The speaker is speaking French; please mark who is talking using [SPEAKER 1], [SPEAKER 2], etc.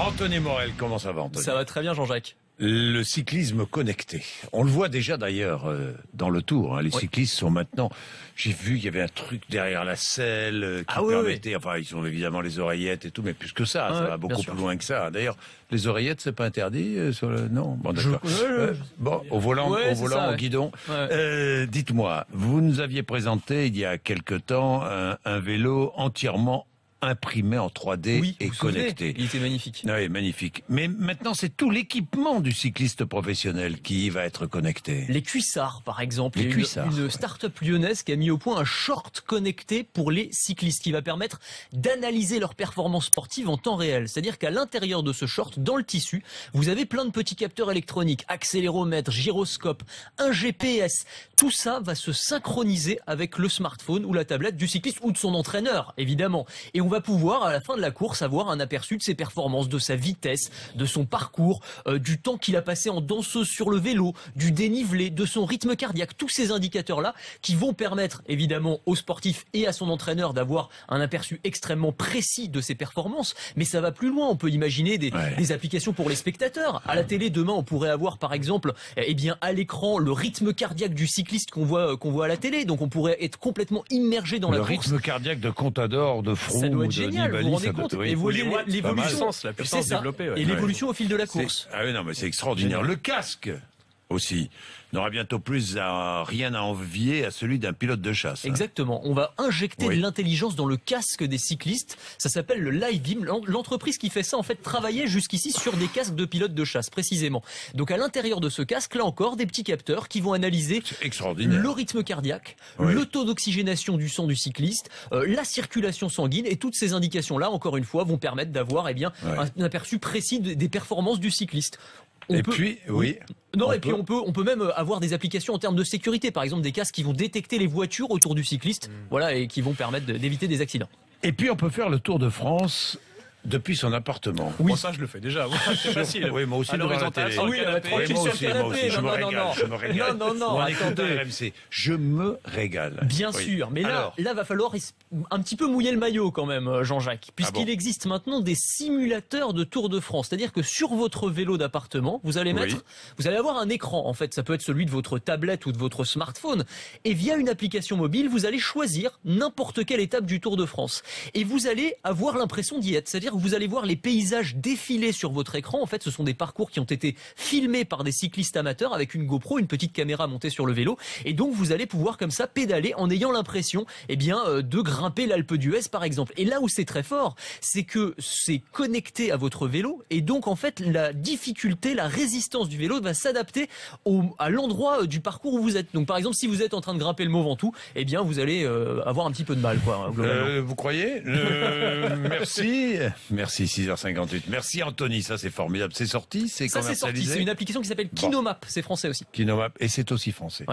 [SPEAKER 1] Anthony Morel, comment ça va, Anthony?
[SPEAKER 2] Ça va très bien, Jean-Jacques.
[SPEAKER 1] Le cyclisme connecté. On le voit déjà d'ailleurs dans le Tour. Les cyclistes sont maintenant... J'ai vu, il y avait un truc derrière la selle qui permettait... Enfin, ils ont évidemment les oreillettes et tout, mais plus que ça. Ça va beaucoup plus loin que ça. D'ailleurs, les oreillettes, c'est pas interdit sur le... Non, bon, d'accord. Bon, au volant, au guidon. Dites-moi, vous nous aviez présenté il y a quelque temps un vélo entièrement imprimé en 3D et connecté.
[SPEAKER 2] Il était magnifique.
[SPEAKER 1] Oui, magnifique. Mais maintenant, c'est tout l'équipement du cycliste professionnel qui va être connecté.
[SPEAKER 2] Les cuissards, par exemple. Il y a une start-up lyonnaise qui a mis au point un short connecté pour les cyclistes qui va permettre d'analyser leur performance sportive en temps réel. C'est-à-dire qu'à l'intérieur de ce short, dans le tissu, vous avez plein de petits capteurs électroniques, accéléromètre, gyroscope, un GPS. Tout ça va se synchroniser avec le smartphone ou la tablette du cycliste ou de son entraîneur, évidemment. Et on va pouvoir, à la fin de la course, avoir un aperçu de ses performances, de sa vitesse, de son parcours, du temps qu'il a passé en danseuse sur le vélo, du dénivelé, de son rythme cardiaque. Tous ces indicateurs-là qui vont permettre, évidemment, au sportif et à son entraîneur d'avoir un aperçu extrêmement précis de ses performances. Mais ça va plus loin. On peut imaginer des applications pour les spectateurs. À la télé, demain, on pourrait avoir, par exemple, à l'écran, le rythme cardiaque du cycliste qu'on voit à la télé. Donc, on pourrait être complètement immergé dans la course.
[SPEAKER 1] Le rythme cardiaque de Contador, de Froome,
[SPEAKER 2] génial, vous vous rendez compte, l'évolution,
[SPEAKER 3] la puissance développée,
[SPEAKER 2] et l'évolution au fil de la course.
[SPEAKER 1] Ah oui, non, mais c'est extraordinaire. Génial. Le casque aussi n'aura bientôt plus rien à envier à celui d'un pilote de chasse.
[SPEAKER 2] Exactement. On va injecter de l'intelligence dans le casque des cyclistes. Ça s'appelle le LiveBeam. L'entreprise qui fait ça, en fait, travaillait jusqu'ici sur des casques de pilotes de chasse, précisément. Donc, à l'intérieur de ce casque, là encore, des petits capteurs qui vont analyser le rythme cardiaque, le taux d'oxygénation du sang du cycliste, la circulation sanguine, et toutes ces indications-là, encore une fois, vont permettre d'avoir, un aperçu précis des performances du cycliste. On peut même avoir des applications en termes de sécurité, par exemple des casques qui vont détecter les voitures autour du cycliste, et qui vont permettre d'éviter des accidents.
[SPEAKER 1] Et puis on peut faire le Tour de France depuis son appartement.
[SPEAKER 3] Oui, bon, ça je le fais déjà. C'est facile.
[SPEAKER 1] Oui, moi aussi devant la télé.
[SPEAKER 2] Oui, moi aussi.
[SPEAKER 1] Je me régale.
[SPEAKER 2] Non, attendez.
[SPEAKER 1] RMC. Je me régale.
[SPEAKER 2] Bien sûr, mais là, va falloir un petit peu mouiller le maillot quand même, Jean-Jacques, puisqu'il existe maintenant des simulateurs de Tour de France. C'est-à-dire que sur votre vélo d'appartement, vous allez avoir un écran. En fait, ça peut être celui de votre tablette ou de votre smartphone. Et via une application mobile, vous allez choisir n'importe quelle étape du Tour de France. Et vous allez avoir l'impression d'y être. C'est-à-dire que vous allez voir les paysages défiler sur votre écran. En fait, ce sont des parcours qui ont été filmés par des cyclistes amateurs avec une GoPro, une petite caméra montée sur le vélo. Et donc, vous allez pouvoir comme ça pédaler en ayant l'impression, de grimper l'Alpe d'Huez, par exemple. Et là où c'est très fort, c'est que c'est connecté à votre vélo. Et donc, en fait, la difficulté, la résistance du vélo va s'adapter à l'endroit du parcours où vous êtes. Donc, par exemple, si vous êtes en train de grimper le Mont Ventoux, vous allez avoir un petit peu de mal, globalement.
[SPEAKER 1] Vous croyez? Merci. Merci, 6h58. Merci Anthony, ça c'est formidable. C'est sorti, c'est commercialisé.
[SPEAKER 2] C'est une application qui s'appelle Kinomap, c'est français aussi.
[SPEAKER 1] Kinomap, et c'est aussi français.